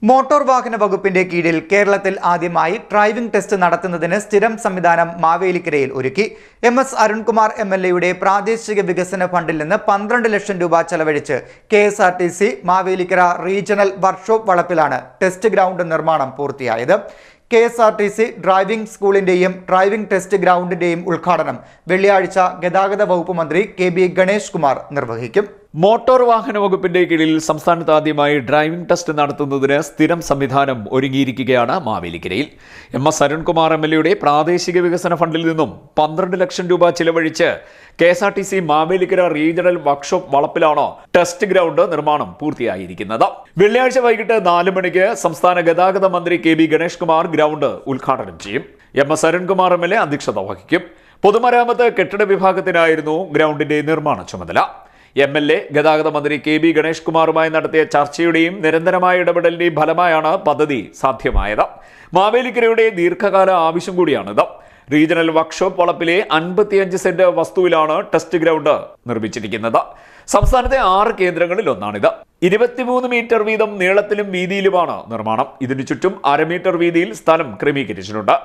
Motor വാഹന വകുപ്പിന്റെ കീഴിൽ കേരളത്തിൽ ആദ്യമായി ഡ്രൈവിംഗ് ടെസ്റ്റ് നടത്തുന്നതിന് സ്ഥിരം സംവിധാനം മാവേലിക്കരയിൽ ഒരുക്കി. എസ് അരുൺകുമാർ MLA പ്രാദേശിക വികസന ഫണ്ടിൽ നിന്ന് 12 ലക്ഷം രൂപ ചെലവഴിച്ച് KSRTC മാവേലിക്കര റീജിയണൽ വർക്ക്ഷോപ്പ് വളപ്പിലാണ് ടെസ്റ്റ് ഗ്രൗണ്ട് നിർമ്മാണം പൂർത്തിയായത്. KSRTC ഡ്രൈവിംഗ് സ്കൂളിന്റെയും ഡ്രൈവിംഗ് ടെസ്റ്റ് ഗ്രൗണ്ടിന്റെയും ഉദ്ഘാടനം വെള്ളിയാഴ്ച ഗതാഗത വകുപ്പ് മന്ത്രി KB ഗണേഷ് കുമാർ നിർവഹിക്കും. മോട്ടോർ വാഹന വകുപ്പിന്റെ കീഴിൽ സംസ്ഥാനത്ത് ആദ്യമായി ഡ്രൈവിംഗ് ടെസ്റ്റ് നടത്തുന്നതിന് സ്ഥിരം സംവിധാനം ഒരുങ്ങിയിരിക്കുകയാണ് മാവേലിക്കരയിൽ. എസ് അരുൺകുമാർ MLA പ്രാദേശിക വികസന ഫണ്ടിൽ നിന്നും 12 ലക്ഷം രൂപ ചിലവഴിച്ച് KSRTC മാവേലിക്കര റീജിയണൽ വർക്ക്ഷോപ്പ് വളപ്പിലാണ് ടെസ്റ്റ് ഗ്രൗണ്ട് നിർമ്മാണം പൂർത്തിയായിരിക്കുന്നത്. വെള്ളിയാഴ്ച വൈകിട്ട് 4 മണിക്ക് സംസ്ഥാന ഗതാഗത മന്ത്രി KB ഗണേഷ് കുമാർ ഗ്രൗണ്ട് ഉദ്ഘാടനം ചെയ്യും. എസ് അരുൺകുമാർ MLA അധ്യക്ഷത വഹിക്കും. പൊതുമരാമത്ത് കെട്ടിട വിഭാഗത്തിനായിരുന്നു ഗ്രൗണ്ടിന്റെ നിർമ്മാണ ചുമതല. MLA ഗതാഗത മന്ത്രി KB ഗണേഷ് കുമാറുമായി നടത്തിയ ചർച്ചയുടെയും നിരന്തരമായ ഇടപെടലിന്റെയും ഫലമായാണ് പദ്ധതി സാധ്യമായത്. മാവേലിക്കരയുടെ ദീർഘകാല ആവശ്യം കൂടിയാണിത്. റീജിയണൽ വർക്ക്ഷോപ്പ് വളപ്പിലെ 55 സെന്റ് വസ്തുവിലാണ് ടെസ്റ്റ് ഗ്രൗണ്ട് നിർമ്മിച്ചിരിക്കുന്നത്. സംസ്ഥാനത്തെ 6 കേന്ദ്രങ്ങളിൽ ഒന്നാണിത്. 23 മീറ്റർ വീതം നീളത്തിലും വീതിയിലുമാണ് നിർമ്മാണം. ഇതിനു ചുറ്റും 1/2 മീറ്റർ വീതിയിൽ സ്ഥലം ക്രമീകരിച്ചിട്ടുണ്ട്.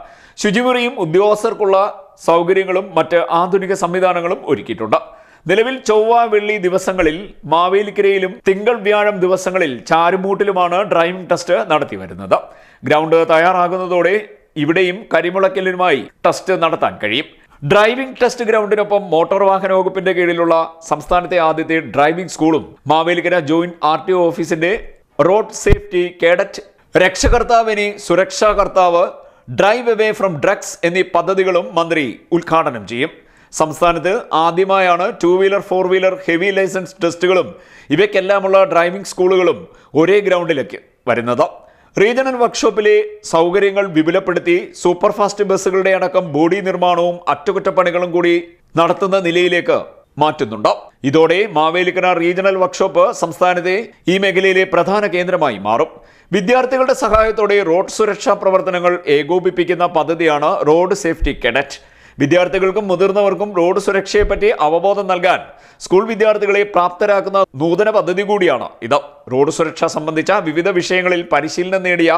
ശുചിമുറിയും ഉദ്യോഗസ്ഥർക്കുള്ള സൗകര്യങ്ങളും മറ്റ് ആധുനിക സംവിധാനങ്ങളും ഒരുക്കിയിട്ടുണ്ട്. നിലവിൽ ചൊവ്വ വെള്ളി ദിവസങ്ങളിൽ മാവേലിക്കരയിലും തിങ്കൾ വ്യാഴം ദിവസങ്ങളിൽ ചാരുമൂട്ടിലുമാണ് ഡ്രൈവിംഗ് ടെസ്റ്റ് നടത്തി വരുന്നത്. ഗ്രൗണ്ട് തയ്യാറാകുന്നതോടെ ഇവിടെയും കരിമുളക്കലിനുമായി ടെസ്റ്റ് നടത്താൻ കഴിയും. ഡ്രൈവിംഗ് ടെസ്റ്റ് ഗ്രൗണ്ടിനൊപ്പം മോട്ടോർ വാഹന വകുപ്പിന്റെ കീഴിലുള്ള സംസ്ഥാനത്തെ ആദ്യത്തെ ഡ്രൈവിംഗ് സ്കൂളും മാവേലിക്കര ജോയിന്റ് RTO ഓഫീസിന്റെ റോഡ് സേഫ്റ്റി കേഡറ്റ്, രക്ഷകർത്താവിന് സുരക്ഷാകർത്താവ്, ഡ്രൈവ് അവേ ഫ്രം ഡ്രഗ്സ് എന്നീ പദ്ധതികളും മന്ത്രി ഉദ്ഘാടനം ചെയ്യും. സംസ്ഥാനത്ത് ആദ്യമായാണ് 2 വീലർ 4 വീലർ ഹെവി ലൈസൻസ് ടെസ്റ്റുകളും ഇവയ്ക്കെല്ലാമുള്ള ഡ്രൈവിംഗ് സ്കൂളുകളും ഒരേ ഗ്രൗണ്ടിലേക്ക് വരുന്നത്. റീജിയണൽ വർക്ക്ഷോപ്പിലെ സൗകര്യങ്ങൾ വിപുലപ്പെടുത്തി സൂപ്പർ ഫാസ്റ്റ് ബസ്സുകളുടെ അടക്കം ബോഡി നിർമ്മാണവും അറ്റകുറ്റപ്പണികളും കൂടി നടത്തുന്ന നിലയിലേക്ക് മാറ്റുന്നുണ്ട്. ഇതോടെ മാവേലിക്കര റീജിയണൽ വർക്ക്ഷോപ്പ് സംസ്ഥാനത്തെ ഈ മേഖലയിലെ പ്രധാന കേന്ദ്രമായി മാറും. വിദ്യാർത്ഥികളുടെ സഹായത്തോടെ റോഡ് സുരക്ഷാ പ്രവർത്തനങ്ങൾ ഏകോപിപ്പിക്കുന്ന പദ്ധതിയാണ് റോഡ് സേഫ്റ്റി കേഡറ്റ്. വിദ്യാർത്ഥികൾക്കും മുതിർന്നവർക്കും റോഡ് സുരക്ഷയെപ്പറ്റി അവബോധം നൽകാൻ സ്കൂൾ വിദ്യാർത്ഥികളെ പ്രാപ്തരാക്കുന്ന നൂതന പദ്ധതി കൂടിയാണ് ഇത്. റോഡ് സുരക്ഷ സംബന്ധിച്ച വിവിധ വിഷയങ്ങളിൽ പരിശീലനം നേടിയ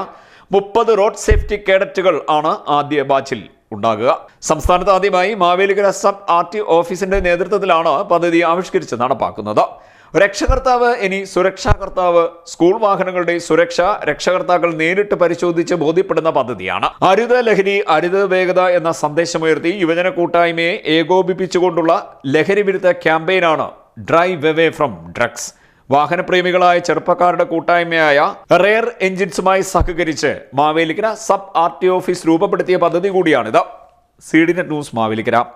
30 റോഡ് സേഫ്റ്റി കേഡറ്റുകൾ ആണ് ആദ്യ ബാച്ചിൽ ഉണ്ടാകുക. സംസ്ഥാനത്ത് ആദ്യമായി മാവേലിക്കര സബ് RTO ഓഫീസിന്റെ നേതൃത്വത്തിലാണ് പദ്ധതി ആവിഷ്കരിച്ച് നടപ്പാക്കുന്നത്. രക്ഷകർത്താവ് ഇനി സുരക്ഷാകർത്താവ്. സ്കൂൾ വാഹനങ്ങളുടെ സുരക്ഷ രക്ഷകർത്താക്കൾ നേരിട്ട് പരിശോധിച്ച് ബോധ്യപ്പെടുന്ന പദ്ധതിയാണ്. അരുത് ലഹരി അരുത് വേഗത എന്ന സന്ദേശമുയർത്തി യുവജന കൂട്ടായ്മയെ ഏകോപിപ്പിച്ചുകൊണ്ടുള്ള ലഹരി വിരുദ്ധ ക്യാമ്പയിനാണ് ഡ്രൈവ് അവേ ഫ്രം ഡ്രഗ്സ്. വാഹനപ്രേമികളായ ചെറുപ്പക്കാരുടെ കൂട്ടായ്മയായ റെയർ എഞ്ചിൻസുമായി സഹകരിച്ച് മാവേലിക്കര സബ് RTO ഓഫീസ് രൂപപ്പെടുത്തിയ പദ്ധതി കൂടിയാണിത്. CDNet news Mavelikkara.